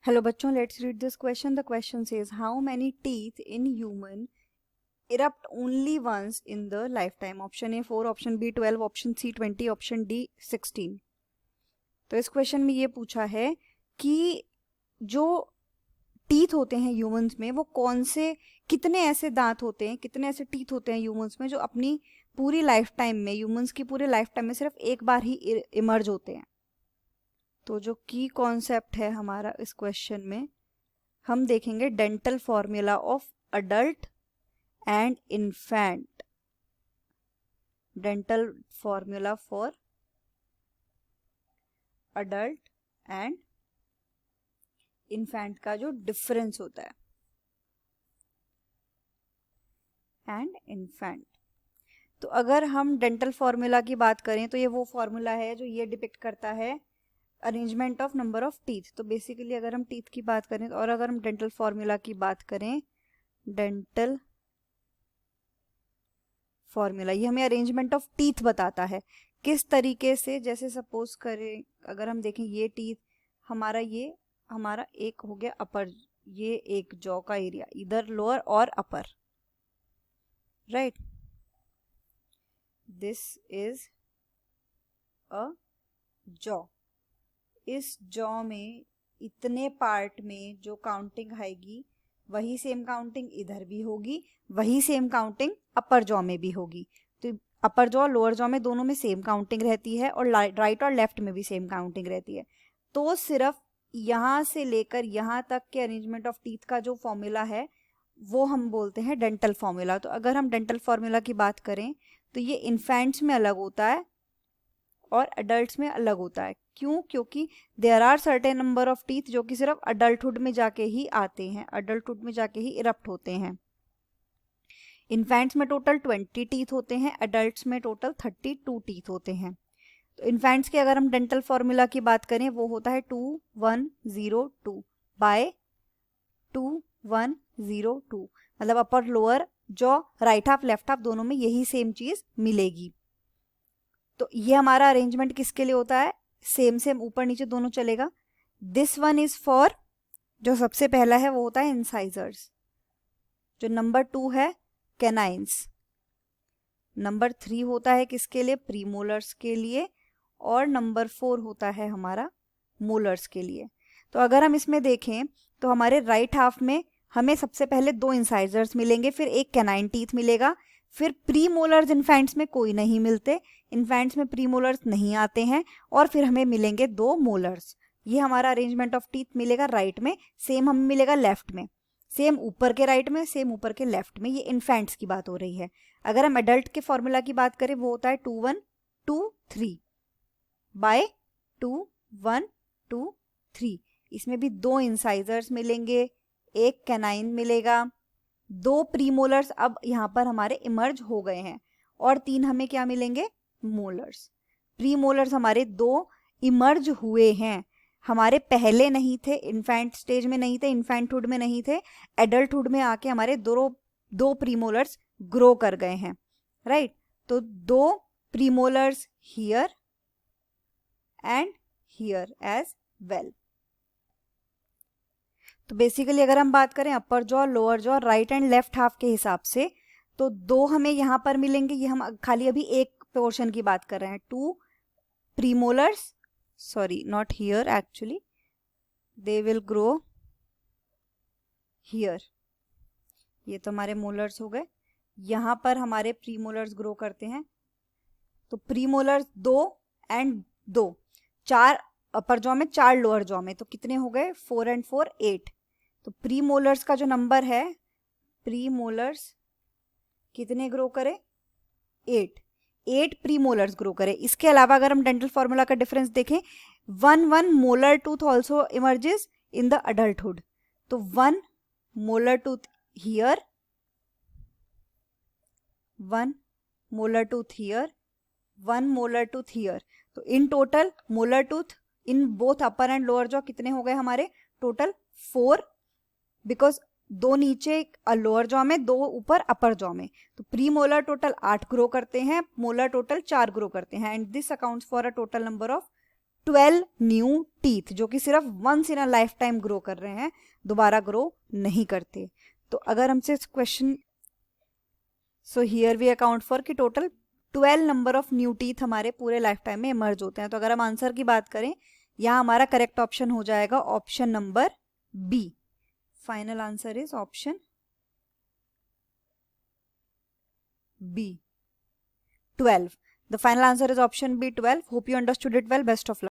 Hello बच्चों, let's read this question. The question says, how many teeth in human erupt only once in the lifetime? Option A 4, option B 12, option C 20, option D 16. तो इस question में ये पूछा है कि जो teeth होते हैं ह्यूमंस में, वो कौन से कितने ऐसे दांत होते हैं, कितने ऐसे टीथ होते हैं ह्यूमंस में जो अपनी पूरी लाइफ टाइम में, ह्यूमंस की पूरी लाइफ टाइम में सिर्फ एक बार ही इमर्ज होते हैं। तो जो की कॉन्सेप्ट है हमारा इस क्वेश्चन में, हम देखेंगे dental formula of adult and infant. Dental formula for adult and infant का जो डिफरेंस होता है, एंड इन्फेंट। तो अगर हम डेंटल फॉर्मूला की बात करें तो ये वो फॉर्मूला है जो ये डिपिक्ट करता है arrangement of number of teeth. तो बेसिकली अगर हम टीथ की बात करें और अगर हम डेंटल फॉर्मूला की बात करें, डेंटल फॉर्मूला ये हमें अरेंजमेंट ऑफ टीथ बताता है किस तरीके से। जैसे सपोज करें, अगर हम देखें ये टीथ ये हमारा एक हो गया अपर, ये एक जॉ का एरिया, इधर लोअर और upper, right. This is a jaw. इस जॉ में इतने पार्ट में जो काउंटिंग आएगी वही सेम काउंटिंग इधर भी होगी, वही सेम काउंटिंग अपर जॉ में भी होगी। तो अपर जॉ लोअर जॉ में दोनों में सेम काउंटिंग रहती है और राइट और लेफ्ट में भी सेम काउंटिंग रहती है। तो सिर्फ यहाँ से लेकर यहाँ तक के अरेंजमेंट ऑफ टीथ का जो फॉर्मूला है वो हम बोलते हैं डेंटल फॉर्मूला। तो अगर हम डेंटल फॉर्मूला की बात करें तो ये इन्फेंट्स में अलग होता है और अडल्ट्स में अलग होता है। क्यों? क्योंकि there are certain number of teeth जो कि सिर्फ अडल्टहुड में जाके ही आते हैं, अडल्टहुड में जाके ही इरप्ट होते हैं। इन्फेंट्स में टोटल 20 टीथ होते हैं, अडल्ट्स में टोटल 32 टीथ होते हैं। तो इन्फेंट्स के अगर हम डेंटल फॉर्मूला की बात करें वो होता है 2102 बाय 2102, मतलब upper lower jaw, right half left half दोनों में यही सेम चीज मिलेगी। तो ये हमारा अरेंजमेंट किसके लिए होता है? सेम सेम ऊपर नीचे दोनों चलेगा। दिस वन इज फॉर, जो सबसे पहला है वो होता है इंसाइजर्स, जो नंबर 2 है कैनाइंस, नंबर 3 होता है किसके लिए? प्रीमोलर्स के लिए, और नंबर 4 होता है हमारा मोलर्स के लिए। तो अगर हम इसमें देखें तो हमारे राइट हाफ में हमें सबसे पहले 2 इंसाइजर्स मिलेंगे, फिर एक कैनाइन टीथ मिलेगा, फिर प्रीमोलर्स इन्फेंट्स में कोई नहीं मिलते, इन्फेंट्स में प्रीमोलर्स नहीं आते हैं, और फिर हमें मिलेंगे 2 मोलर्स। ये हमारा अरेंजमेंट ऑफ टीथ मिलेगा राइट में, सेम हमें मिलेगा लेफ्ट में, सेम ऊपर के राइट में, सेम ऊपर के लेफ्ट में। ये इन्फेंट्स की बात हो रही है। अगर हम एडल्ट के फॉर्मूला की बात करें वो होता है 2123 बाय 2123। इसमें भी 2 इंसाइजर्स मिलेंगे, एक कैनाइन मिलेगा, 2 प्रीमोलर्स अब यहाँ पर हमारे इमर्ज हो गए हैं, और 3 हमें क्या मिलेंगे? मोलर्स। प्रीमोलर्स हमारे 2 इमर्ज हुए हैं, हमारे पहले नहीं थे, इन्फेंट स्टेज में नहीं थे, इन्फेंटहुड में नहीं थे, एडल्टहुड में आके हमारे दो प्रीमोलर्स ग्रो कर गए हैं, राइट। तो 2 premolars here and here as well. तो बेसिकली अगर हम बात करें upper jaw, lower jaw, right and left half के हिसाब से, तो 2 हमें यहाँ पर मिलेंगे। ये हम खाली अभी एक पोर्शन की बात कर रहे हैं। 2 premolars, sorry not here, actually they will grow here. ये तो हमारे मोलर्स हो गए, यहाँ पर हमारे प्रीमोलर्स ग्रो करते हैं। तो प्रीमोलर्स 2 एंड 2, 4 अपर जॉ में, 4 लोअर जॉ में, तो कितने हो गए? 4 एंड 4 8। तो प्रीमोलर्स का जो नंबर है, प्रीमोलर्स कितने ग्रो करे? 8 प्रीमोलर्स ग्रो करे। इसके अलावा अगर हम डेंटल फॉर्मूला का डिफरेंस देखें, 1 molar tooth also emerges in the adulthood. तो 1 molar tooth here, 1 molar tooth here, 1 molar tooth here. तो in total molar tooth in both upper and lower jaw कितने हो गए हमारे? टोटल 4, बिकॉज 2 नीचे lower jaw में, 2 ऊपर अपर जॉ में। तो प्री मोलर टोटल 8 ग्रो करते हैं, मोलर टोटल 4 ग्रो करते हैं, and this accounts for a total number of 12 new teeth, जो कि सिर्फ once in a lifetime grow कर रहे हैं, दोबारा ग्रो नहीं करते। तो अगर हमसे question, so here we account for कि total 12 number of new teeth हमारे पूरे लाइफ टाइम में इमर्ज होते हैं। तो अगर हम आंसर की बात करें, यहाँ हमारा करेक्ट ऑप्शन हो जाएगा option number B. Final answer is option B 12. The final answer is option B 12. Hope you understood it well. Best of luck.